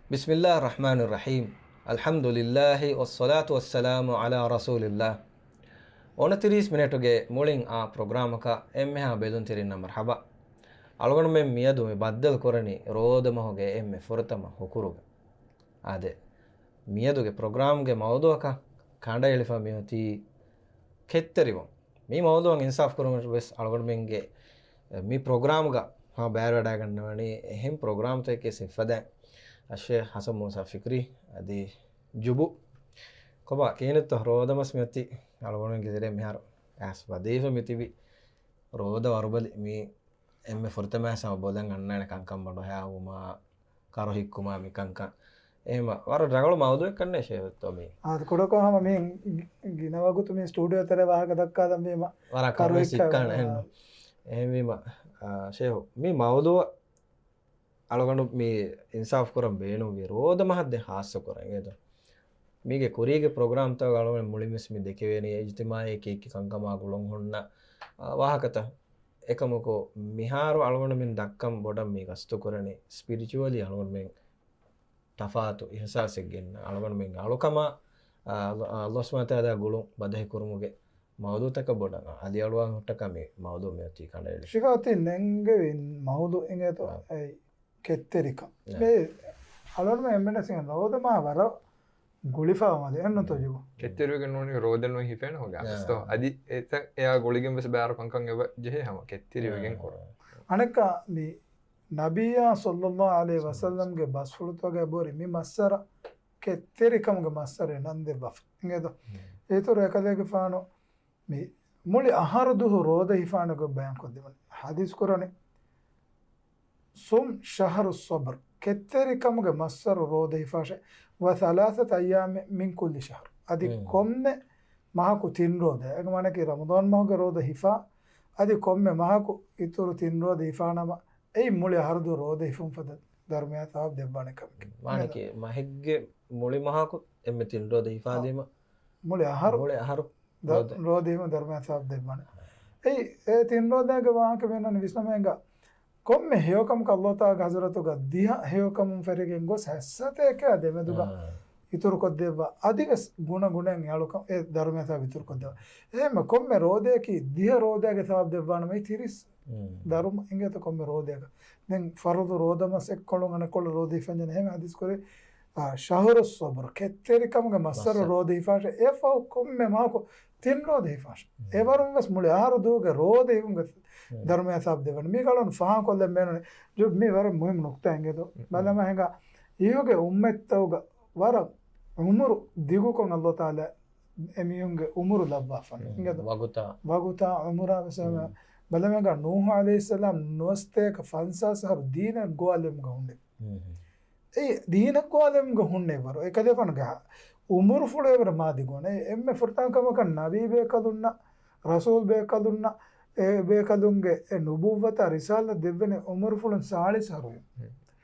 Bismillah ar-Rahman ar-Rahim. Alhamdulillahi wassalatu wassalamu ala rasulillah. 29 minute මුලින් programme එක එම්මෙහා බෙදුන් තිරින්න මර්හබා. අලගොන මෙ මියදු මෙ බද්දල් කොරණි රෝදම හොගේ එම්මෙ ෆොරතම හුකුරුග. ආදේ මියදුගේ ප්‍රෝග්‍රෑම් ගේ මවුදුවක කණ්ඩ එලිෆා මියති කෙත්තරිවො. මේ මවුදුවන් ඉන්සාෆ් කරුමට වෙස් අලගොන මෙන්ගේ මේ ප්‍රෝග්‍රෑම් ගා හා බෑර වැඩ ගන්නවනේ එහෙම් ප්‍රෝග්‍රෑම් තේකේ සිෆදා الشيخ حسن موسى فكري ادي جبو كوبا كينت رودا مسمتي على ونن كده مهار اس بديف متي رودا وربل مي ام فرتما سما بودن අන්නන කංකම් බඩ හැවුමා කර හික්කුමා මිකංක එහෙම වර රගල මවුදුවක් කන්නේ ෂේවත්තෝ මේ ආද කොඩකම මේ ගිනවගුතු මේ ස්ටුඩියෝ තර වාහක දක්කා දැන් මේ වර කර සික්කන එහෙම ෂේහෝ මේ මවුදුව අලගොඩ මේ ඉන්සාෆ් කරම් බේනු විරෝධ මහද්ද හාස්ස කරංගේද මේගේ කොරියගේ ප්‍රෝග්‍රෑම් තව ගලවන මුලින්ම මේ දෙකේ වෙන ඉජ්තිමායි එක කංකමා ගුලොන් හොන්න වාහකත එකමකෝ මිහාරු අලගොඩ මෙන් දක්කම් බොඩම් මේ ගස්තු කරනේ ස්පිරිචුවලි අලගොඩ මෙන් තෆාතු ඉහසාසෙක් ගෙන්න අලගොඩ මෙන් අලකම අල්ලාහ් සුබ්හානහු තාලා ගුලොන් බදෙහි කුරුමුගේ මවුදුතක බොඩන අදි අලුවන් හොට්ටක මේ මවුදු මෙති කණ්ඩායම ශිකාති නෙංගේ මවුදු එංගේතෝ කෙත්තරික මේ අලොර්ම එම්මෙන සිංහ රෝදමා වර ගුලිෆාවමද එන්නතෝ ජු කෙත්තරික නෝනේ රෝදනෝ හිපෙන හොගා අස්තෝ අදි එත එයා ගොලිගෙන් බස් බෑර කංකන් එව ජෙහෙ හැම කෙත්තරිවගෙන් කර අනක මේ නබියා සල්ලල්ලාහු අලයිහි වසල්ලම් ගේ බස්ෆුලතෝගේ බොරි මේ මස්සර කෙත්තරිකම්ගේ මස්සර නන්දේ බෆ් එංගේතෝ ඒතර එකලේගේ ෆානෝ මේ මුලි ආහාර දුහ රෝද හිෆානගේ බයන් කොද්දවල හදීස් කරනේ صم شهر الصبر كتري كمغ مصر رود هفاش وثلاثة أيام من كل شهر أدي كم ماكو تين رود أجمعنا كي رمضان ماكو رود هفا أدي كم ماكو إتورو تين رود هفا نما أي مولي هردو رود هفون فد درميا ثاب دبانة كمك معنى كي ما هيج مولي ماكو إم تين رود هفا ديما مولي أهر رود هفا درميا ثاب دبانة أي تين رود ده كمان كمان نفسنا කොම්ම හේයකම් කල්ලෝතා ගහසරතුග දිහ හේයකම් ෆෙරගෙන් ගොස් හැස්සතේක දෙමෙදුග ඉතුරු කොද්දේවා අධික ගුණෙන් යාලුකම් ඒ ධර්මයතා විතුරු කොද්දේවා එහෙම කොම්ම රෝදේකි දිහ රෝදේගේ සවබ් දෙවන මේ තිරිස් ධර්ම ඉංගත කොම්ම රෝදේක දැන් ෆරදු රෝදමස් එක්කොලොන් අනකොල රෝදී ෆෙන්ජන එහෙම හදිස් කරේ ශහර සබර් කෙත්තරිකම්ගේ මස්සර රෝදී ෆාෂ එෆෝ කොම්ම මාකෝ තින් රෝදී ෆාෂ ඒ වරුන් වස් මුල ආහාර දුගේ රෝදේ උංග ධර්මය සබ් දෙවන මේ කලොන් ෆහා කොල්ලෙන් මෙන්න ජො මේ වර මුහිම් නුක්තා එංගේදෝ බලම හංග ඊයෝගේ උම්මෙත්තවග වර උමුරු දිගු කොන් අල්ලාහ් තාලා එමියුන්ගේ උමුරු ලබ්වා ෆන් එංගේදෝ වගුතා උමුරා වසම බලම හංග නූහ් අලයිහිස්සලාම් නොස්තේක ෆන්සා සහබ් දීන ගෝලෙම් ගහුන්නේ ඒ දීන ගෝලෙම් ගහුන්නේ වර ඒකද ෆන් ගහ උමුරු ෆුලේවර මාදි ගෝනේ එම්මෙ ෆර්තාන් කමක නබී බේකදුන්න රසූල් බේකදුන්න ಬೇಕದುಂಗೆ ನುಬುವ್ವತ ರಿಸಾಲ ದೆವ್ವೆನೆ ಉಮರ್ ಫುಲನ್ ಸಾಳಿ ಸಾರು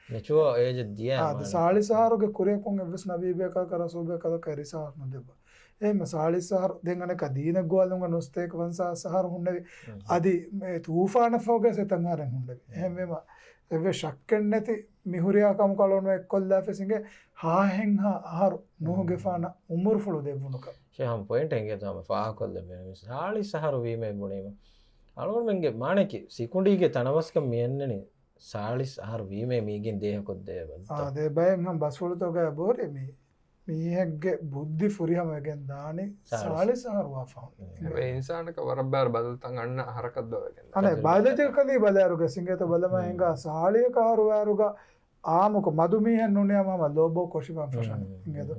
ನೆಚುವ ಏಜ್ ದಿಯಾ ಅದು ಸಾಳಿ ಸಾರುಗೆ ಕುರೆ ಕೊಂಗ ಎವ್ಸ್ ನಬಿ ಬೇಕ ರಸೂ ಬೇಕದ ಕರಿ ಸಾರ್ ನ ದೆವ್ವ ಏಮ ಸಾಳಿ ಸಾರ್ ದೆಂಗನೆ ಕದೀನ ಗೋಲಂಗ ನುಸ್ತೇಕ ವಂಸಾ ಸಹಾರ ಹುಂಡೆ ಅದಿ ತೂಫಾನ ಫೋಗೆ ಸೆತಂಗಾರೆ ಹುಂಡೆ ಹೆಮೆಮ ಎವ್ವೆ ಶಕ್ಕೆನ್ನತಿ ಮಿಹುರಿಯಾ ಕಮ ಕಳೋನ ಎಕ್ಕೊಲ್ಲಾ ಫೆಸಿಂಗೆ ಹಾ ಹೆಂಗ ಆಹಾರು ನೋಗೆ ಫಾನ ಉಮರ್ ಫುಲು ದೆವ್ವುನುಕ ಶೇ ಹಂ ಪಾಯಿಂಟ್ ಹೆಂಗೆ ತಮ ಫಾ ಕೊಲ್ಲೆ ಬೆನೆ ಸಾಳಿ ಸಹಾರು ವೀಮೆ ಗುಣೇಮ අලුවන් මෙන්ගේ මානෙකි සිකුණ්ඩීගේ තනවස්කම් මියන්නනේ සාලිස් ආහාර වීමේ මීගෙන් දේහ කොද්දේ ආදේ බයෙන් නම් බස්වලතෝගේ බෝරේ මීහෙක්ගේ බුද්ධි ෆුරියමගෙන් දානි සාලිස් ආහාර වාෆා ඒ ඉන්සානක වරබ්බාර බදල්තන් අන්න හරකත් දවගෙන් අනේ බාලජකලි බලාරුගේ සිංගත බලම එංගා සාලියක ආහාරුවාරුගා ආමුක මදුමීහෙන් නුනේ මම ලෝබෝ කොෂිමන් ෆෂන් ඉංගද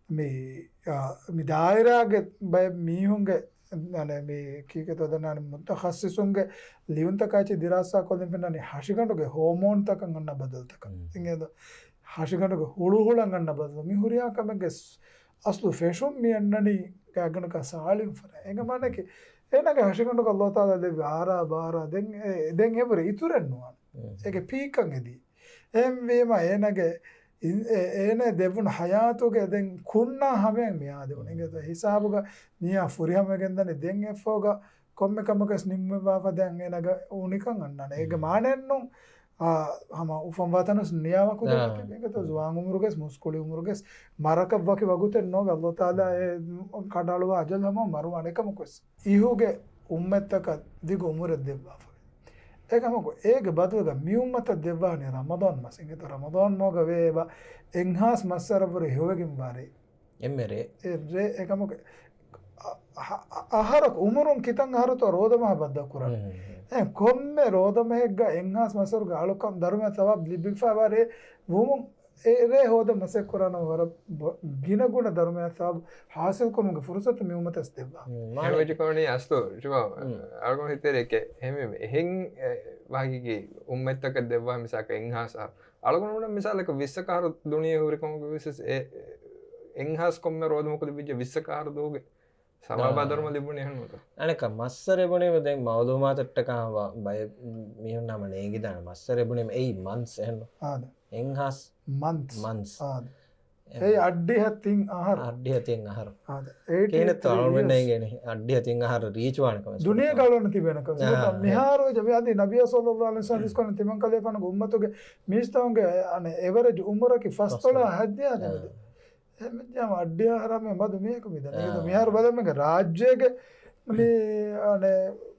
මේ දායරාගේ බය මීහුන්ගේ අනේ මේ කීකතෝ දන්නන මුතඛස්සිසුන්ගේ ලියුන්තකාචි දිරාසා කොලින් පෙන්නන්නේ හෂිකණ්ඩගේ හෝමෝන් තකන් ගන්න බදල්තක ඉංගේද හෂිකණ්ඩගේ හුළු හුලන් ගන්න බදල් මිහුරියා කමගේ අස්ලු ෆෙෂොම් මියන්නනි ගගනක සාලින් ෆර එංග මනකේ එනගේ හෂිකණ්ඩක අල්ලාහ් තාලා දෙවි ආරා බාරා දෙන් එවර ඉතුරන්නවා ඒකේ පීකන් එදී එම් වීම එනගේ ඒන දෙවුන් හයාතුගේ දැන් කුන්නා හැමෙන් මියා දෙවුන ඉංගද හිසාබුග මියා ෆුරියමගෙන් දන්නේ දෙන් එෆෝග කොම්මකමකස් නිම්මවා දැන් එනග උනිකන් අන්නන ඒක මානෙන්නු hama ufambatanus niyamak udah kita tuh zuang umurges muskuli umurges marakab waki wagute no Allah Taala kadalu aja lama maru aneka mukes ihuge ummettaka digo umured debba ekamako ege badluga mi ummata debba ne Ramadan mas ingeta Ramadan moga weba enhas masarabure hewegim bare emmere re ekamako aharak umurun kitan aharatu rodama badda kuran komme rodamehegga enhas masaruga alukam dharma sawab libifa bare vumum re hoda masek kurana wara gina guna dharma sawab hasil komuga fursatu mi ummatas debba heweji koni asto juba algon hitere ke heme hen wagige ummettaka debba misaka enhas algon una misalaka vissakar duniya huri komuga vises enhas komme rodamukul bijja vissakar doge සමාබාධර්ම ලිබුණේ එහෙමද අනක මස්සරේ බුනේ දැන් මවදුමාතට කාව බය මිහුන්නම නේගි දාන මස්සරේ බුනේ ඒ මන්ස් එහෙම ආද එන්හස් මන්ස් ආද ඒ අඩ්ඩි හතින් ආහාර අඩ්ඩි හතින් ආහාර ආද ඒකේනත් අලුවෙන්නේ ගේනේ අඩ්ඩි හතින් ආහාර reach වණකම දුනිය ගලවන්න තිබෙනකම මිහාරෝ ජබි අදී නබිය සල්ලල්ලාහු අලයිහි වසල්ලම් ඉස්කොන තිමන් කලේපන උම්මතුගේ මිස්තවන්ගේ අනේ average උම්රකි ෆස්තොල හද්දියාද එමෙජම අඩ්ඩියාරම මදු මේක මිදන ඒක මිහාර බලමක රාජ්‍යයේ අනේ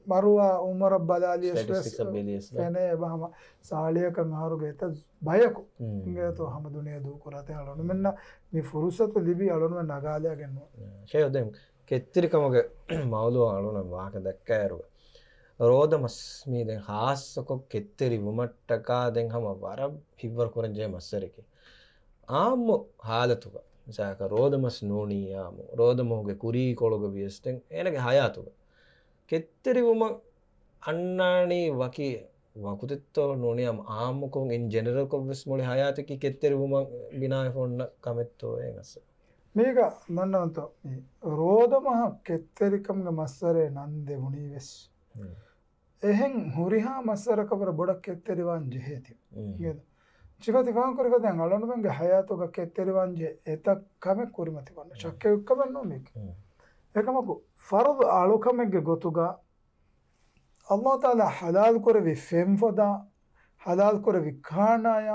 මරුවා උමර බලාලිය ස්ට්‍රෙස් එනේ බහම සාලියක මහරුගේ ත බයකු ඉංගේතෝ හැම දුනිය දු කරතේ අලොන මෙන්න මේ ෆුරුසතු ලිබි අලොන නගාලයා ගන්නවා ෂේයොදෙම් කෙත්තිරිකමගේ මවලෝ අලොන වාක දැක්කෑරුව රෝදමස් මේ දැන් හාස්සකො කෙත්තිරි වුමට්ටකා දැන් හැම වර හිවර කරන්ජේ මස්සරකේ ආම්මු හාලතුක මිසක රෝදමස් නෝනියාම රෝදමෝගේ කුරී කොළග වියස්ටෙන් එනගේ හයාතුක කෙත්තිරි වුම අන්නානි වකි වකුතෙත්තෝ නෝනියාම ආම්මුකොන් ඉන් ජෙනරල් කොවස් මොලි හයාතකි කෙත්තිරි වුම බිනාය ෆොන්න කමෙත්තෝ එනස මේක නන්නවන්තෝ රෝදමහ කෙත්තරිකම්ගේ මස්සරේ නන්දේ වුණී වෙස් එහෙන් හුරිහා මස්සරකවර බොඩක් කෙත්තරිවන් ජෙහෙති නේද ಚಿಗತಿ ವಾಂಕುರಿಗ ದಂಗ ಅಳನು ಬಂಗೆ ಹಯಾತುಗ ಕೆತ್ತೆರಿವಂಜೆ ಎತ ಕಮೆ ಕುರಿಮತಿ ಬಂದ ಚಕ್ಕೆ ಉಕ್ಕಬನ್ನು ಮೇಕ್ ಏಕಮಕು ಫರ್ದ್ ಆಳುಕಮೆಗೆ ಗೊತುಗ ಅಲ್ಲಾಹ್ ತಾಲಾ ಹಲಾಲ್ ಕೊರವಿ ಫೆಂಫದ ಹಲಾಲ್ ಕೊರವಿ ಖಾನಾಯ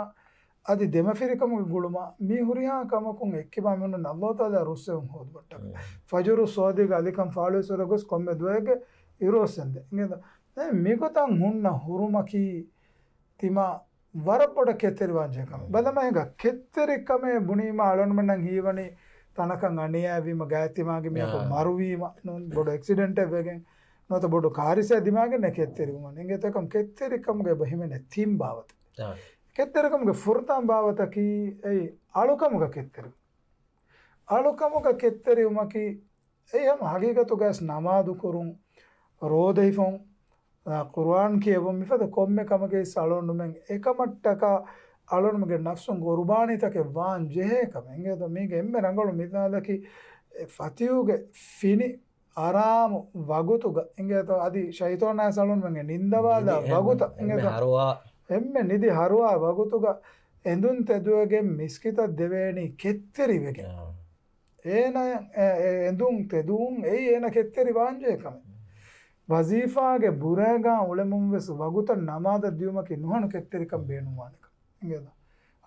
ಅದಿ ದೆಮಫಿರಿಕಮುಗೆ ಗುಳುಮ ಮೀ ಹುರಿಹಾ ಕಮಕುಂ ಎಕ್ಕಿಬಾ ಮೆನ್ನು ಅಲ್ಲಾಹ್ ತಾಲಾ ರುಸ್ಸೆಂ ಹೋದ್ ಬಟ್ಟಕ ಫಜರು ಸೋದಿಗ ಅಲಿಕಂ ಫಾಳುಸರಗೊಸ್ ಕೊಮ್ಮೆ ದ್ವಯಗೆ ಇರೋಸೆಂದೆ ಇಂಗೆದ ಮಿಗುತಂ ಹುನ್ನ ಹುರುಮಕಿ ತಿಮಾ ವರಪೊಡ ಕೆತ್ತರಿವಾಂಜಕಮ ಬದಮಹಗ ಕೆತ್ತರಿಕಮೆ ಬುಣಿಮ ಅಳನ್ಮಣ್ಣಂ ಹೀವನಿ ತನಕಂ ಅಣಿಯಾವೀಮ ಗಾಯತಿಮಾಗೆ ಮೇಕ ಮರುವೀಮ ನೋನ್ ಬೊಡು ಆಕ್ಸಿಡೆಂಟ್ ಎವೆಗೆನ್ ನೋತ ಬೊಡು ಕಾರಿಸೆ ದಿಮಾಗೆ ನೆ ಕೆತ್ತರಿವುಮ ನಿಂಗೆ ತಕಂ ಕೆತ್ತರಿಕಮ್ಗೆ ಬಹಿಮೆನೆ ಥೀಮ್ ಬಾವತ ಕೆತ್ತರಿಕಮ್ಗೆ ಫುರ್ತಾಂ ಬಾವತ ಕಿ ಐ ಅಳುಕಮ್ಗೆ ಕೆತ್ತರಿ ಅಳುಕಮ್ಗೆ ಕೆತ್ತರಿವುಮಕಿ ಐ ಹಮ್ ಹಗೀಗತು ಗಾಸ್ ನಮಾದು ಕುರುಂ ರೋದೈಫಂ ಕುರ್ಆನ್ කියවම ඉපද කොම්මේ කමගේ සලොන්නුමෙන් එකමට්ටක අලොන්නුමගේ නෆ්සුන් ගොරුබානිතක වාන් ජෙහෙකම එංගේද මේක එම්මෙ රංගලු මිදාලකි ෆතියුගේ ෆිනි ආරාම වගුතුග එංගේද අදි ෂයිතෝනා සලොන්නුමෙන් නින්දවාලා වගුත එංගේද හරුවා එම්මෙ නිදි හරුවා වගුතුග එඳුන් තෙදුවගේ මිස්කිත දෙවේනි කෙත්තෙරි වෙක ඒන එඳුන් තෙදුන් ඒ එන කෙත්තෙරි වාන්ජේකම ವಜೀಫಾಗೆ ಬುರಗ ಉಳೆಮುಂವೆಸ್ ವಗುತ ನಮಾದ ದ್ಯೂಮಕಿ ನುಹಣು ಕೆತ್ತರಿಕಂ ಬೇನುವಾನಿಕ ಹಿಂಗೇದ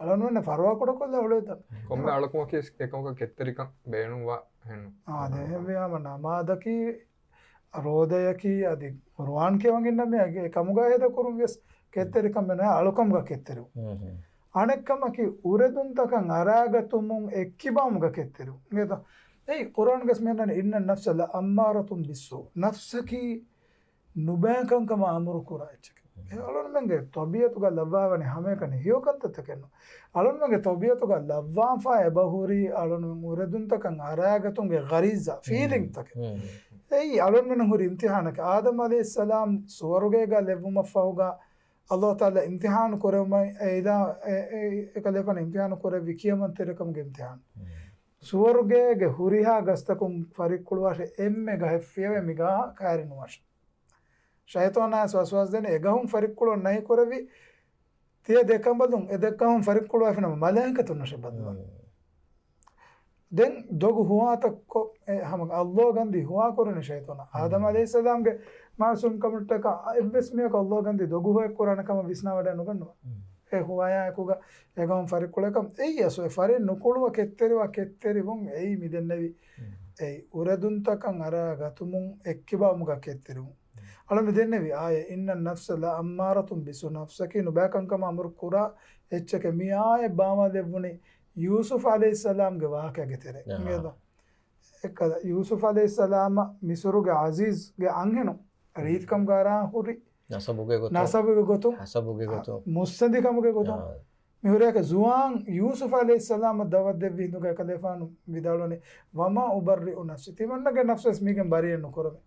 ಅಳನುವನ್ನ ಫರ್ವಾ ಕೊಡಕೊಲ್ಲ ಉಳೆದ ಕೊಮ್ಮೆ ಅಳಕುಮಕಿ ಏಕಮಕ ಕೆತ್ತರಿಕಂ ಬೇನುವಾ ಹೆಣ್ಣು ಅದೇ ವ್ಯಾಮ ನಮಾದಕಿ ರೋದಯಕಿ ಅದಿ ಕುರ್ಆನ್ ಕೆವಂಗಿನ್ನ ಮೆ ಕಮುಗ ಹೇದ ಕುರುಂವೆಸ್ ಕೆತ್ತರಿಕಂ ಬೆನ ಅಳಕಂಗ ಕೆತ್ತರು ಅಣೆಕ್ಕಮಕಿ ಉರೆದುಂತಕಂ ಅರಾಗತುಮುಂ ಎಕ್ಕಿಬಾಮುಗ ಕೆತ್ತರು ಹಿಂಗೇದ ಏಯ್ ಕುರಾನ್ ಗಸ್ ಮೇನ ಇನ್ನ ನಫ್ಸಲ್ಲ ಅಮ್ಮಾರತುಂ ಬಿಸ್ಸು ನಫ್ಸಕಿ ನುಬಾಕಂಕಮ ಅಮರು ಕುರಾಚಕೆ ಅಳನ್ ಮಂಗೆ ತಬಿಯತುಗ ಲವ್ವಾವನೆ ಹಮೇಕನೆ ಹಿಯೋಕಂತತಕೆನ್ನು ಅಳನ್ ಮಂಗೆ ತಬಿಯತುಗ ಲವ್ವಾಫಾ ಎಬಹುರಿ ಅಳನ್ ಮುರದುಂತಕಂ ಅರಾಗತುಂಗೆ ಗರೀಜಾ ಫೀಲಿಂಗ್ ತಕೆ ಏಯ್ ಅಳನ್ ಮನ ಹುರಿ ಇಮ್ತಿಹಾನಕ ಆದಮ್ ಅಲೈಹಿಸ್ ಸಲಾಂ ಸುವರುಗೆಗ ಲೆವ್ವುಮ ಫೌಗ ಅಲ್ಲಾಹ್ ತಾಲಾ ಇಮ್ತಿಹಾನ್ ಕೊರೆಮ ಐದಾ ಏಕಲೆಫನ ಇಮ್ತಿಹಾನ್ ಕೊರೆ ವಿಕಿಯಮಂತೆರಕಂಗೆ ಇಮ್ತಿಹಾನ್ ಸುವರ್ಗೆಗೆ ಹುರಿಹಾ ಗಸ್ತಕುಂ ಫರಿಕ್ಕುಳುವಾಶ ಎಮ್ಮೆಗ ಹೆಫ್ಫಿಯವೆ ಮಿಗಾ ಕಾರಿನುವಾಶ ಶೈತಾನ ಸ್ವಸ್ವಾಸ್ ದೇನೆ ಎಗಹುಂ ಫರಿಕ್ಕುಳು ನೈ Koravi ತಿಯ ದೇಕಂಬದುಂ ಎದೆಕ್ಕಹುಂ ಫರಿಕ್ಕುಳುವಾಫಿನ ಮಲೈಕತುನ್ನ ಶಬದ್ವ den dogu huata ko ham Allah gandi huwa korne shaytana Adam alayhis salam ge maasum kamutta ka ebbes me ko Allah gandi dogu hoy korana kama visna wada nuganwa e huwaya ekuga egam farikulakam ei aso e fare nukuluwa ketteri won ei midennevi ei uraduntakan ara gatumun ekkiba muga ketteru ala midennevi aya inna nafsa la ammaratun bisu nafsaki nubakan kama amur kura echke mi aya bama devuni Yusuf alayhis salam ge waaqe getere ngedo ekada Yusuf alayhis salam misru ge aziz ge anghenu reet kam gara huri nasabuge gotum musandi kamuge gotum mihureka zuwan Yusuf alayhis salam dawad devvi hinduge kalefanu vidalone wama ubarri nafsi timannage nafsas migen bari no korome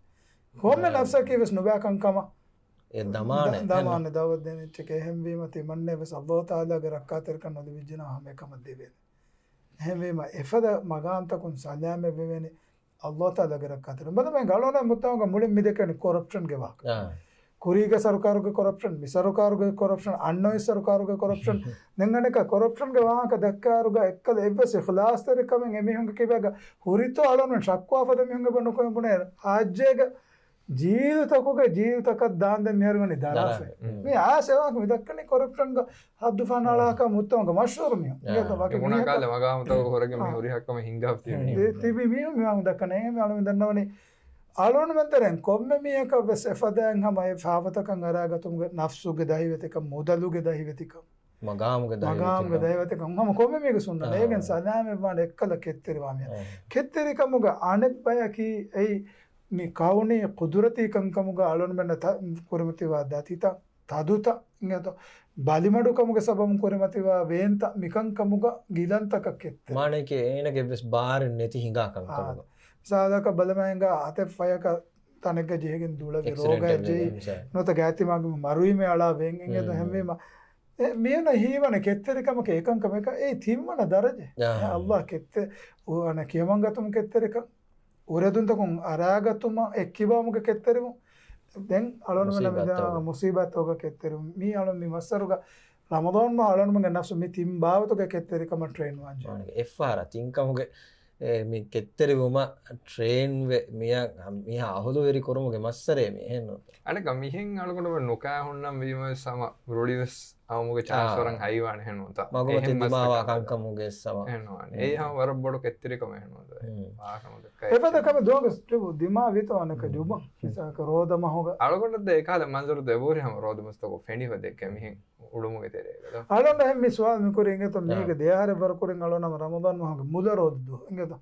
komme nafsa ki ves nuba kan kama e damane dawad dene cheke hemwima timanne ves Allah taala ge rakkater kan nodi vijna hame kam deve hemwima efada maganta kun salame vevene Allah taala ge rakkater badame galona muttanga mulim midekani corruption ge wak kuriga sarkaruge corruption mi sarkaruge corruption annoi sarkaruge corruption nenganeka corruption ge wahaka dakkaruga ekkala ebbes ikhlas tere kamen emihunge kibaga hurito alon shakwa fada mihunge banoko bune ajjega ජීවිතකගේ ජීවිතකක් දාන්න මෙහෙරවනි දරාෆේ මේ ආසෙවාක මිදක්කනේ corruption ಗ ಹದ್ದು ಫಾನಾಳಾಕ ಮುತ್ತಂಗ ಮಶೂರ್ ಮಿ ඒක වගේ මොන කාලේ මගාමතව හොරගේ මේ හොරිහක්කම හින්ගාව තියෙන්නේ තිබි මි මම දක්කනේ මම දන්නවනේ ආලෝන මෙන්තරෙන් කොම්මෙ මියක වෙස් එෆදෙන් හැමයි ෆාවතකන් අරාගතුම්ගේ නෆ්සුගේ දහිවතික මොදලුගේ දහිවතික මගාමුගේ දහිවතික මම කොම්මෙ මියක සුන්න ඒගෙන් සලාමෙ වඩ එක්කල කෙත්තරිවා මිය කෙත්තරිකමුගේ අනෙක් බයකි එයි මේ කවුනේ කුදුරති කංකමුගේ ආලෝන මෙන්න කුරමතිවා දතිත තදුත ingado බලිමඩුකමුගේ සබම් කුරමතිවා වේන්ත මිකංකමුගේ ගිලන්තක කෙත්ත මාණේකේ ඒනගේ වෙස් බාර නැති හිඟා කංකමුගේ ಸಾಧಕ ಬಲಮಯಂಗ ಅತೆ ಫಯಕ ತನಕ ಜೇಗಿನ ದುಳಗೆ ರೋಗ ಜೈ ನೋತ ಗಾತಿ ಮಾಗ ಮರುಯಿಮೆ ಅಳ ವೆಂಗೆ ಹೆಮ್ಮೆಮ ಮೇನ ಹೀವನ ಕೆತ್ತರಿಕಮಕ ಏಕಂಕಮಕ ಏ ತಿಮ್ಮನ ದರಜೆ ಅಲ್ಲಾಹ್ ಕೆತ್ತೆ ಅನ ಕಿಯಮಂಗತುಮ ಕೆತ್ತರಿಕ ಉರದುಂತಕುಂ ಅರಾಗತುಮ ಎಕ್ಕಿಬಾಮುಗ ಕೆತ್ತರಿಮು ದೆನ್ ಅಳೋನ ಮೆನ ಮುಸೀಬತ್ ಹೋಗ ಕೆತ್ತರಿಮು ಮೀ ಅಳೋನ ಮಿ ಮಸರುಗ ರಮದಾನ್ ಮಾ ಅಳೋನ ಮಗ ನಫ್ಸು ಮಿ ತಿಂಬಾವತುಗ ಕೆತ್ತರಿಕಮ ಟ್ರೈನ್ ವಾಂಜ ಎಫ್ಆರ್ ತಿಂಕಮುಗೆ මේ කෙත්තරිවම ට්‍රේන් මිය අහුදු වෙරි කොරමුගේ මස්සරේ මෙහෙන්න අනක මිහෙන් අලකොට නොකෑ හොන්නම් වීම සම රොඩිවස් අවමුගේ චාස්වරන් හයිවාන හෙනුවත මගමත දිමාවා කංකමුගේ සම හෙනවාන ඒ හම වර බොඩ කෙත්තරිකම හෙනුවද එපදකම දෝගස් දිමා විතවනක ජුබ මිසක රෝදම හොග අලකොට ඒකාල මන්සරු දෙවෝරි හම රෝදමස්තක ෆෙනිව දෙක මිහෙන් උඩුමුගේ තෙරේ අලොන්න හැම මිස්වාල් මිකුරින් එත මේක දෙයාර වර කුරින් අලොන්නම රමදාන් මහගේ මුද රෝදු ingado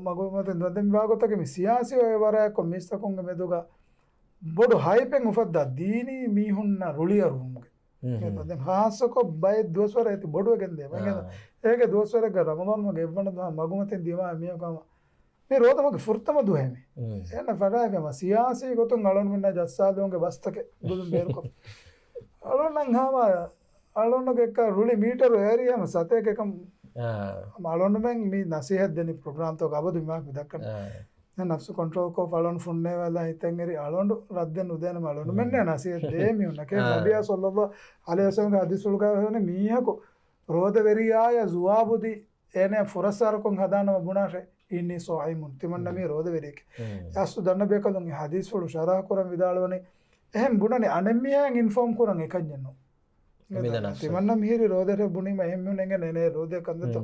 මගොමත දදෙන් වාගොතක මි සියාසි ඔය වරයක් මිස්තකුංග මෙදුගා බොඩු හයිපෙන් උෆද්ද දීනි මීහුන්න රුලියරුම්ගේ ingado දැන් හාසක බය දොස්වර ඇති බොඩු ගෙන්දේ ingado ඒක දොස්වරක රමදාන් මගේ එවන්න මගොමතෙන් දිවා මියකම මේ රෝදමගේ ෆුර්තම දුහෙමි එන්න ෆරාගම සියාසි ගොතුන් අලොන්න මෙන්න ජස්සාදෝන්ගේ වස්තක දුදුන් බේරුකෝ අලොන්නන් හාම අලොන්නගේ එක රුලි මීටර ඒරියාම සතේකකම් मालूम मी नसीहत देनी प्रोग्राम तो काबो दिमाग में दक्कन नफ्स कंट्रोल को फालोन फुन्ने वाला हितेंगरी आलोंड रद्दन उदयन मालूम मैंने नसीहत दे मी उनके नबिया सल्लल्लाहु अलैहि वसल्लम का हदीस उलगा ने मीहा को रोद वेरिया या जुवाबुदी एने फुरसार को हदान बुनाशे इन्नी सोइमुन तिमन्न मी रोद वेरिक यासु दन्न बेकलुं हदीस उल शरह कुरम विदालवने එහෙන් බුණනේ අනෙමියන් ඉන්ෆෝම් කරන් එකඥන්නෝ තිමන්න මිහිරි රෝදර බුණීම එහෙම නෙංග නේ රෝදේ කන්දත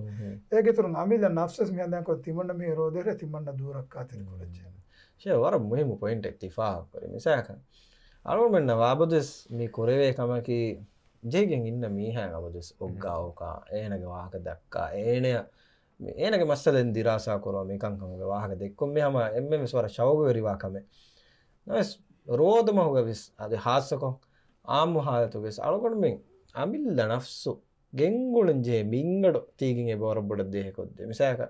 ඒකේ තුරුන් අමිල නෆ්සස් මියන් දැන් කො තිමන්න මේ රෝදර තිමන්න දුරක් කාතිර කොරච්චේ ෂේ වර මුහිම පොයින්ට් එක තිෆා කරේ මිසක අරෝ මෙන්න වාබදස් මේ කොරේ කමකි ජේගෙන් ඉන්න මීහා වාබදස් ඔග්ගාවකා ඒනගේ වාහක දක්කා ඒනගේ මස්සලෙන් දිරාසා කරෝ මේකන් කමගේ වාහක දෙක්කොම් මෙහම එම්මෙ ස්වර ෂවග වෙරිවා කමේ නස් ರೋದಮ ಹೋಗವಿಸ್ ಅದು ಹಾಸಕೊ ಆಮು ಹಾಲತುಗೆಸ್ ಅಳಗೊಂಡ್ಮೆಂಗ್ ಅಮಿಲ್ಲ ನಫ್ಸು ಗೆಂಗುಳಂಜೆ ಮಿಂಗಡು ತೀಗಿಂಗೆ ಬೋರಬ್ಬಡ ದೇಹ ಕೊದ್ದೆ ಮಿಸಾಕ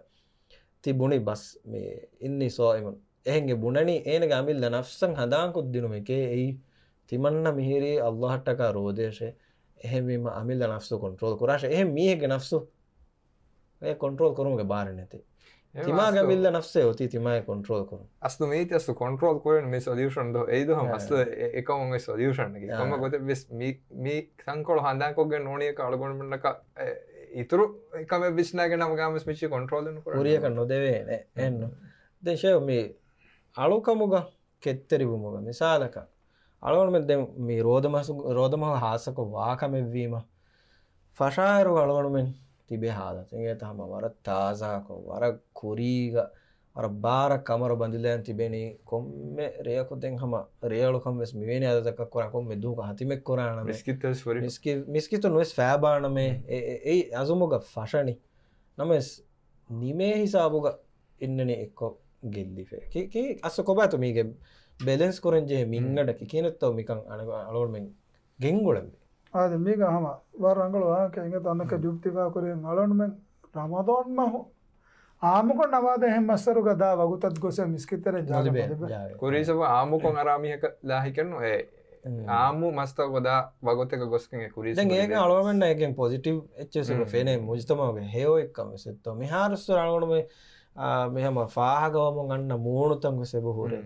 ತಿ ಬುಣಿ ಬಸ್ ಮೇ ಇನ್ನಿ ಸೋ ಎಮನ್ ಎಹೆಂಗೆ ಬುಣನಿ ಏನಗೆ ಅಮಿಲ್ಲ ನಫ್ಸಂ ಹದಾಂ ಕೊದ್ದಿನು ಮೇಕೆ ಎಯಿ ತಿಮನ್ನ ಮಿಹಿರಿ ಅಲ್ಲಾಹ್ ಟಕ ರೋದೇಶೆ ಎಹೆಮಿಮ ಅಮಿಲ್ಲ ನಫ್ಸು ಕಂಟ್ರೋಲ್ ಕುರಾಶೆ ಎಹೆ ಮೀಹೆಗೆ ನಫ್ಸು ಎ ಕಂಟ್ರೋಲ್ ಕರುಮಗೆ ಬಾರನೆತಿ තිමාග මිල්ල නෆ්සේ ඔති තිමාය කොන්ට්‍රෝල් කරු අස්තු මේති අස්තු කොන්ට්‍රෝල් කරන මේ සොලියුෂන් දෝ ඒදු හම අස්තු එකමගේ සොලියුෂන් එක කම ගොත බස් මේ සංකොල හඳාකොගේ නොනිය කාලගොණමන්නක ඉතුරු එකම විශ්නාගෙන නමගාම ස්මිච්චි කොන්ට්‍රෝලන කුරියක නොදෙවේ එන්න දේශය මේ අලුකමුග කෙත්තරිබුමුග මිසාලක අලුවන්ම මේ රෝධම හාසක වාකමෙවීම ෆශායරු අලුවනුමෙන් තිබේ හාදත ඒ තහම වර තාසාකෝ වර කුරීග අර බාර කමර බඳිලයන් තිබෙනි කොම්ම රයකුතෙන් හම රේලුකම් වෙස් මිවෙන අදක කොර කොම් දුක හතිමෙක් කොරාන මිස්කිතු නොස් ෑබානමේ ඒ අසුමුග ෆශනි නමස් නිමේ හිසාබුග ඉන්නන එක්කො ගෙල්ලිේ අස කොබඇතු මීගේ බෙලෙන්ස් කොරෙන්ජේ මිංගට කියනෙත්තව මිකං අලුවන්මෙන් ගෙංගොලබේ ආද මේක හම වරංගලවා කැඟ තන්නක ජුප්තිකා කරෙන් අලනුමෙන් රමදෝන්ම ආමුක නවාද හෙමස්සරු ගදා වගුතත් ගොස මිස්කිතර කුරීසව ආමුකොන් අරාමියක ලාහිකරන ඒ ආමු මස්ත ගොදා වගොතක ගොස්කෙන් කුරීස ඒක අලුවමෙන් එකෙන් පොසිටිව් එච්චසක ෆෙනේ මුජතමගේ හෙෝ එක්කම සෙත්තෝ මිහාරස්ස අලුවනම මෙහම ෆාහගවම ගන්න මූුණුතන්ග සෙබහුරේ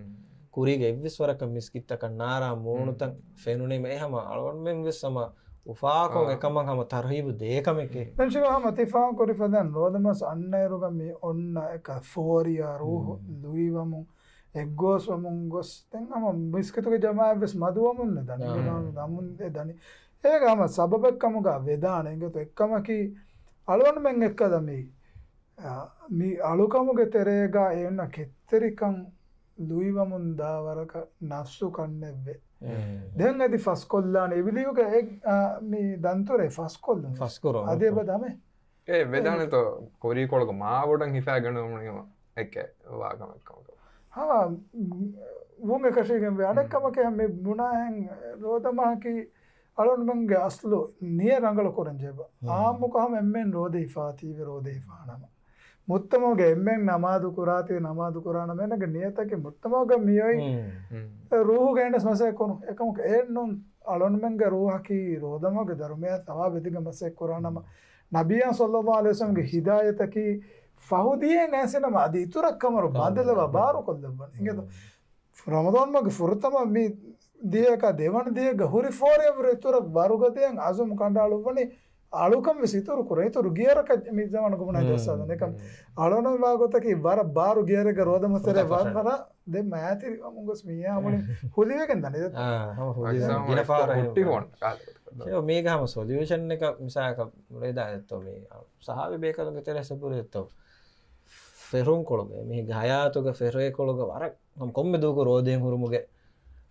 කුරීගේ එවිස්වරක මිස්කිත්තක නාරා මූුණුතන් ෆෙනුනේ මේ හම අලුවන්මෙන් වෙස්සම උපාකෝ එකම හම තරහිබු දේකමකේ දංශිකහම තිෆා කොරිෆදන් රෝධමස් අන්නයරුගම මේ ඔන්න එක ෆෝරියා රූහ ලුයිවමුන් එක්ගෝස්වමුන් ගොස් තැන්හම මිස්කතුක ජමාවෙස් මදුවමුන්න දන දමුන් දනි ඒකම සබබක්කමුග වෙදාන එගතු එක්කමකි අලුවන්මෙන් එක්කදමී මේ අලුකමුග තෙරේගා එන්න කෙත්තරිකං ලුයිවමුන් දාවරක නස්සු කන්නෙව්වේ දැන් ඇති ෆස් කොල්ලාන එවිලියක මේ දන්තුරේ ෆස් කොල්ල ෆස්කොර අදේ බදම ඒ වෙදානත කොරී කොළක මාවොඩන් හිෆෑ ගනම එක වාගමක්කමක හවා වුම කශයකෙන් අඩක්කමක මේ බුණාහැන් රෝධමහකි අලුන්මන්ගේ අස්ලු නිය රංගල කොරංජේබ ආමුකහම එම්මෙන් රෝධ හිෆාතීව රෝධ හිෆානම මුත්තමෝගේ එම්මෙන් නමාදු කුරාතිය නමාදු කුරාණ මෙනක නියතක මුත්තමෝග මියොයි රූහ ගෑන්ඩ මසයක් කොනු එකමක ඒනුන් අලොන්මෙන්ගේ රූහකි රෝධමෝගේ ධර්මය තවා වෙදිග මසයක් කොරානම නබියන් සොල්ලවා ලෙසම්ගේ හිදායතකි ෆහුදියේ නෑසෙනම අද ඉතුරක්කමරු බදලව බාරු කොල්ලබන ඉගත රමදොන්මගේ ෆුරතම මේ දියක දෙවන දියග හුරි ෆෝරයවර ඉතුරක් බරුගතයෙන් අසුම් කණ්ඩාලු වනේ අලුකම් සිතුරු කුර තුරු ගියරක මිදමන ගුණ දස්සාදන එක අලුන වාගොතකි වර බාරු ගියරක රෝධමසර වර දෙ මෑතිරි මුගස් මියාමලින් හුලිවකෙන් දන මේක හම සොලියෂන් එක මිසාක මුලේදා ඇත්තෝ මේ සහවි බේකලග තෙර සපුර ඇත්තෝ ෆෙරුම් කොළොග මේ ගයාතුක ෆෙරේ කොළොග වර කොම්ම දූක රෝධයෙන් හුරුමුගේ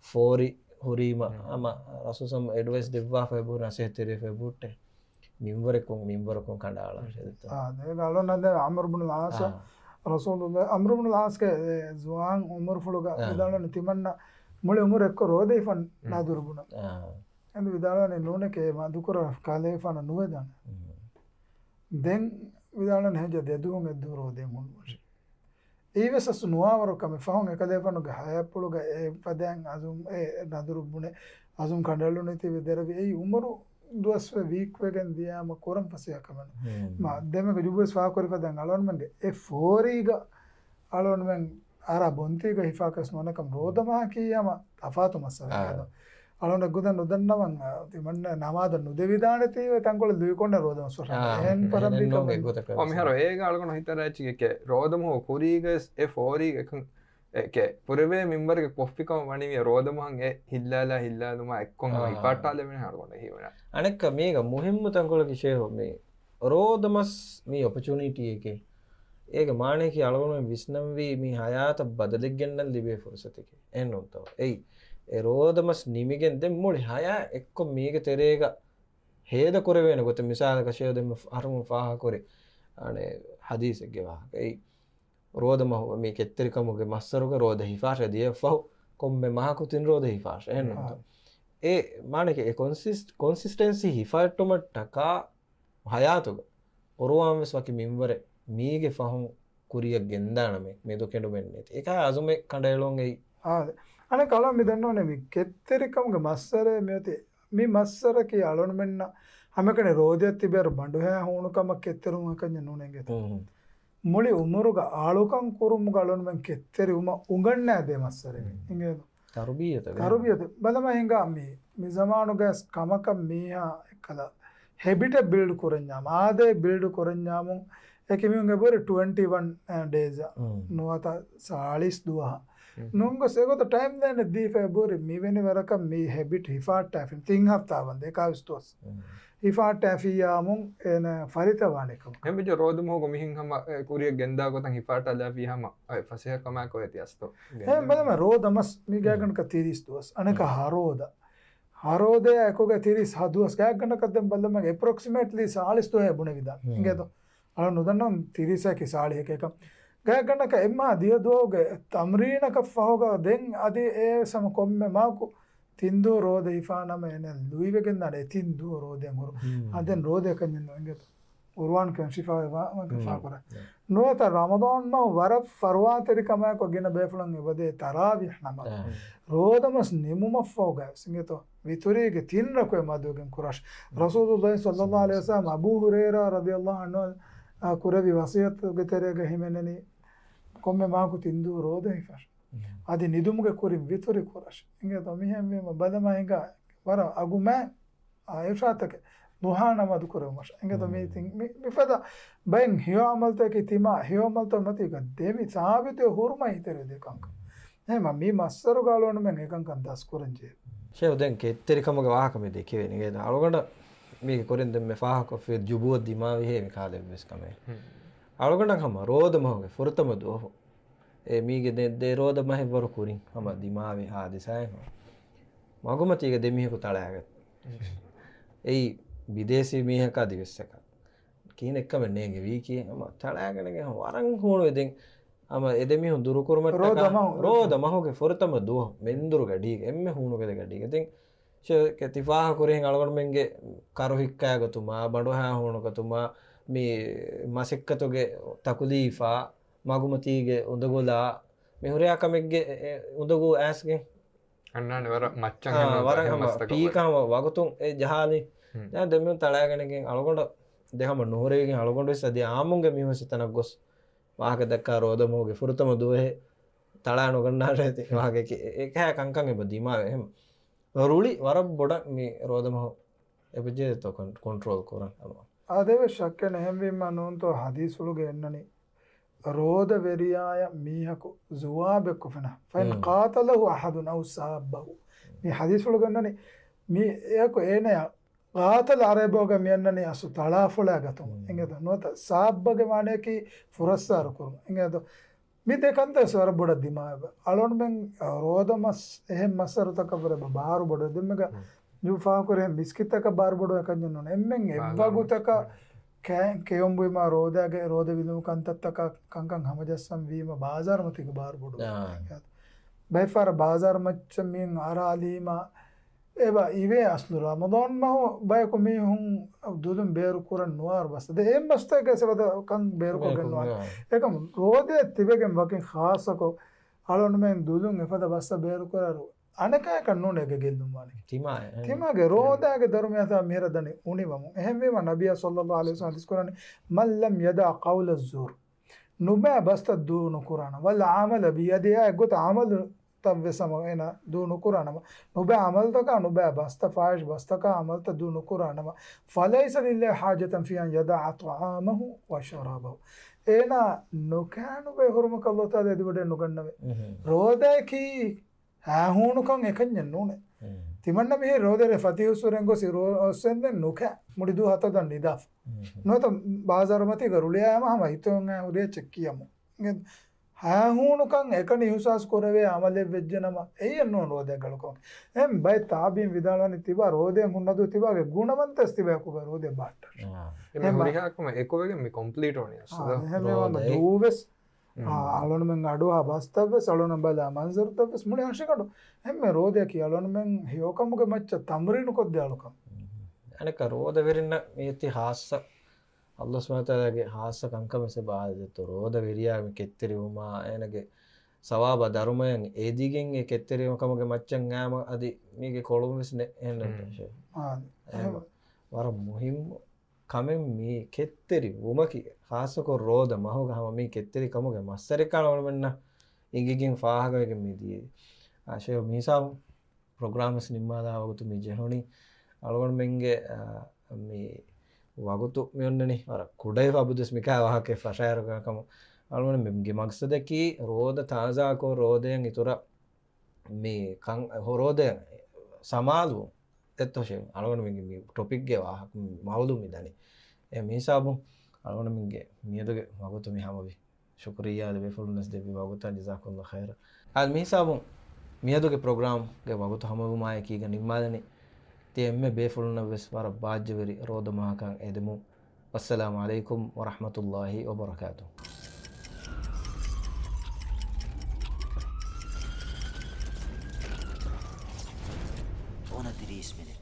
ෆෝරි හුරීම අම රසුසම් එඩවස් දෙවා ෆෙබු නසේතරේ ෆෙබුට්ටේ මිම්වරකොන් කඩාලා අලොන්නද අමරබුණ ලාස රසෝල අමරබුණ ලාස්ක ජවාන් උමර ෆුළුග විදාලන තිමන්න මුල උමර එක්ක රෝධයෆන් නාදුරබුණ ඇඳ විදාලන නොනකේ මදුකර කාලේෆන නුවදන්න දෙන් විදාලන හෙජ දෙදුවන් එද්දු රෝධය මුල් වශ ඒවසසු නුවාවරකම ෆහුන් එකදේපනුග හයපුළුග ඒ පදයන් අසුම් නදුරුබුණේ අසුම් කඩල්ලු නති විදරවි ඒ උමරු දුවස්ව වීක්වගෙන් දයාම කොරම් පසයකමන මධ්‍යමක ජුබස් වාකොරිපදන් අලොන්මන්ගේ ඒ ෆෝරීග අලොන්මෙන් අර බොන්තික හිෆාකස් නොනකම් රෝධමහා කියීම අෆාතු මස්සවකද අලොන ගුද නොදන්නවන් තිමන්න නමාද නුදවිධානතීව තංකොල දුවකොන්න රෝධම ස්වර හෙන් පරම්ික මිහර ඒ අලගොන හිතරච්චික රෝධමහෝ කුරීගස් ඒ ෆෝරීග එක පුරවේ මිම්බරක කොෆ්ිකම වනිවිය රෝධමහන්ගේ හිල්ලාලා හිල්ලාතුම එක්කොම පාට්ටාලෙන හරගොන්න හිවන අනෙක්ක මේක මුහිම්ම තංකොල කිෂයහෝ මේ රෝධමස් මේ ඔපචුනිටිය එක ඒක මානයක අලගොන විස්නම්වී මේ හයාත බදලෙක් ගන්න ලිබේ ෆොරසතික එන්න උත්තව එයි රෝධමස් නිමිගෙන් දෙ මුලි හයා එක්කො මේක තෙරේක හේද කොරවෙන ගොත මිසාලකශය දෙම අරමු පාහකොරේ අනේ හදීසක්ගෙවා එයි රෝධම මේ කෙත්තරිකමුගේ මස්සරුක රෝධ හිෆාශ දිය ෆහු කොම්ම මහකුතින් රෝධ හිෆාශ එන්න ඒ මානක කොන්සිස්ටන්සි හිෆල්ටොමට්ටකා හයාතුක ඔරුවාමස් වකි මින්වර මීගේ ෆහුන් කුරියක් ගෙන්දානමේ මේදු කෙඩුවෙන්නේ එක අසුම කඩයිලොන්ගේ අන කලා මිදන්න නෙවි කෙත්තෙරිකමුගේ මස්සරය මෙති මේ මස්සරක අලොන මෙන්න හමකන රෝධයක් තිබර බඩුහැ හුණුකමක් කෙත්තරුම කඥ නොනගෙත මුලි උමරුග ආලුකං කුරුමු ගලොන්මෙන් කෙත්තෙරි උම උගන්න ඇදේ මස්සරේ ඉගේ තරුබියත බලම හිංගා මේ මිසමානුගැස් කමක මීහා එකලා habit build kurenjam ade build kurenjamu ekimiunge bore 21 days nuata 42 nungo segota time then di february miveni waraka mi habit hifat tafin thing hafta wande kavistos hifat tafiyamun ena farita wanekam hembe rodum hogo mihin hama kuriya genda gotan hifat ala vi hama ay faseha kama ko eti asto hem badama rodamas mi gagan ka 30 duas anaka haroda ekoga 30 haduas gagan kadam ballama approximately 40 to hebune vida ingedo ala nudanna 30 ki 40 ekam gagan ka emma dia doge tamrina ka fahoga den adi e sam komme maku tindu roda ifana mena luivegen nade tindu roden horo aden roda kanyenno ingedo urwan kan shifa wa fa kora nota ramadan ma war farwateri kama ko gina befulan ebade tarawih nama rodamas nimuma foga singeto viturige tinra ko madogen kurash rasulullah sallallahu alaihi wasallam abu hurairah radiyallahu anhu kuravi wasiyat geterege himeneni komme maku tindu roda ifar adi nidumuge kuri vituri kurash ingeto mihem badama hinga war aguma ayushatake duhana madu kurumash ingeto meeting mi fada bain hiyo amalta ki tima hiyo amalta mati ga demi saabite hurma hitere dekank nema mi massaru galonu men ekan kan das kuranje shew den ke teri kamuge wahaka me de keveni ngeda aluganda mi korin dem me faha ko fe jubu dima vi he mi kale bes kame aluganda kama roda mahoge furtama do e mi ge de roda mahe bor kurin kama dima vi ha disay magumati ge demi ko talaga ei විදේශී මීහක දිවස්සක කියන එකම නේගේ වී කිය අම තලාගෙනගේ වරන් හෝන වෙදින් අම එදෙමි හො දුරු කුරුමට රෝද මහෝගේ ෆොරතම දුව මෙන්දුරු ගඩි එම්මෙ හුණුකද ගඩි ඉතින් ෂේ කතිෆාහ කුරෙන් අලගොන් මෙන්ගේ කරුහික්කයගතුමා බඩොහා හෝනකතුමා මේ මසෙක්කතොගේ තකුලීෆා මගුමතීගේ උඳගොලා මෙහුරයා කමෙක්ගේ උඳගෝ ඇස්ගේ අන්නාන වර මච්චන් වර පීකම වගතුන් ඒ ජහාලි දැන් දෙමින් තලාගෙනකින් අලගොඩ දෙහම නෝරේකින් අලගොඩ සදී ආමුන්ගේ මිහසිතනක් ගොස් වාහක දැක්කා රෝදමෝගේ ෆුරතම දුවේ තලා නොගන්නාට ඇති වාහක ඒක හැ කංකන් එබ දීමා එහෙම රුලි වර බොඩ මේ රෝදමෝ එබජේ તો કંટ્રોલ කරන ආදේව ශක්ක නැහැම්වීම නෝන්තෝ හදීසුලුගේ එන්නනි රෝද වෙරියාය මීහකු ජුවාබෙක්කු ෆන ෆයින් قاتله احد او سابه මේ හදීසුලුගේ එන්නනි මේ ඒක එනේ قاتل عربوغا مينني اسو تلافلا گتم انگد نوت ساببගේ මානේකි ෆුරස්සාර කුරුම انگد මේ දෙකන්ත සවර බොඩ දිමාව අලොන් මෙන් රෝදමස් එහෙම් මසරතක බර බාරු බොඩ දෙමග යුෆා කරේ බිස්කිටක බාරු බොඩ එකන් නෝන එම්මෙන් එවගුතක කෙයොම්බුයි මා රෝදාගේ රෝද විලුම කන්තත්තක කංකං හමජස්සම් වීම බාසාර මතික බාරු බොඩ බයිෆාර බාසාර මච්ච මින් අරාලීමා eba ive aslu ramadan ma ho bay ko mi hun dudum beru kuran nuar bas de em basta ke sevada kan beru ko gen nuar ekam rode tibegen wakin khasa ko alon men dudum efada basta beru kuraru anaka kan nune ge geldum wani tima ge roda ge darumya sa miradani uniwamu ehem we nabiy sallallahu alaihi wasallam diskurani man lam yada qawl az-zur nuba basta dunu qur'an wal amal bi yadiha gut amal तब समयना दो नुकुरानमा नुबे अमल तक नुबे बस्त फाइश बस्त का अमल त दो नुकुरानमा फलैस लिल्लाहि हाजतन फी अन यदा अतआमहु व शराबहु एना नुकानु बे हुरम कल्लोता दे दिबडे नुगन्नवे रोदे की हाहुनु कं एकन नुने तिमन्न मे रोदे रे फतिहु सुरेंगो सिरो सेंदे नुका मुडिदु हत द निदाफ नो तो बाजार मति गरुलियाम हम हितोंगे उरे चक्कियमु ಹಾಹುಣುಕಂ ಏಕನಿ ಹುಸಾಸ್ ಕೊರವೆ ಆಮಲೆ ವೆಜ್ಜನಮ ಎಯ್ಯನ್ನು ರೋದೆ ಗಳಕೊ ಎಂ ಬೈ ತಾಬಿನ್ ವಿಧಾನನಿ ತಿಬಾ ರೋದೆ ಹುನ್ನದು ತಿಬಾಗೆ ಗುಣವಂತ ಸ್ತಿಬೇಕು ರೋದೆ ಬಾಟ್ ಎಂ ಮರಿಹಾಕಮ ಎಕೋವೆಗೆ ಮಿ ಕಂಪ್ಲೀಟ್ ಓನಿ ಅಸದ ಹೆಮೆ ಒಂದು ದೂವೆಸ್ ಅಲೋನ ಮೆಂ ಅಡು ಆ ಬಾಸ್ತವೆಸ್ ಅಲೋನ ಬಲ ಮಂಜರ್ ತವೆಸ್ ಮುಡಿ ಹರ್ಷಕಡು ಎಮ್ಮೆ ರೋದೆ ಕಿ ಅಲೋನ ಮೆಂ ಹಿಯೋಕಮುಗೆ ಮಚ್ಚ ತಮರಿನು ಕೊದ್ದೆ ಅಲಕಂ ಅನಕ ರೋದೆ ವೆರಿನ ಮೇತಿ ಹಾಸ Allah SWT හාස්ස කංකමස බාධතු රෝධ විරියාම කෙත්තෙරවුමා එනගේ සවාබ ධර්මයන් ඒදිගෙන් කෙත්තෙරීමකමගේ මච්චන් ෑම අදි මේක කොළුමිස්න එන්න වර මුහිම් කමෙන් මේ කෙත්තෙරි වුමකි හාසකො රෝධ මහෝග හම මේ කෙත්තෙරි කමුගේ මස්සරිකාලවන්න ඉගිගින් ෆාහකවක මිදියේ ආශය මිසාම් ප්‍රග්‍රාමස් නිම්මාදාවගතු මේ ජහොනි අලගොන් මෙන්ගේ මේ වගුතු මෙන්නනි අර කුඩේ වබුදුස් මිකා වහකේ ෆෂයරකම අලුන මෙම්ගේ මක්සදකි රෝද තාසාකෝ රෝදයෙන් ඉතුර මේ කං හොරෝදය සමාලු එත්තොෂේ අලුන මෙගේ ටොපික්ගේ වාහක මවුලු මිදනි මිසාබු අලුන මෙගේ මියදගේ වගුතු මිහමවි ಶುಕ್ರಿಯಾ ಬೆಫುಲ್ನೆಸ್ ದೇವಿ ವಗುತ ಜಜಾಕುಲ್ಲಾ ಖೈರ್ ಅಲ್ ಮೀಸಾಬು ಮಿಯದುಗೆ ಪ್ರೋಗ್ರಾಮ್ ಗೆ ವಗುತ ಹಮವು ಮಾಯಕೀಗ ನಿಮ್ಮಾದನಿ ತಿ ಎಮ್ಮೆ ಬೇಫುಲ್ನ ವೆಸ್ ವರ ಬಾಜ್ಜವೆರಿ ರೋದ ಮಹಾಕಂ ಎದಮು ಅಸ್ಸಲಾಮು ಅಲೈಕುಂ ವರಹಮತುಲ್ಲಾಹಿ ವಬರಕಾತು Ona 30 minutes.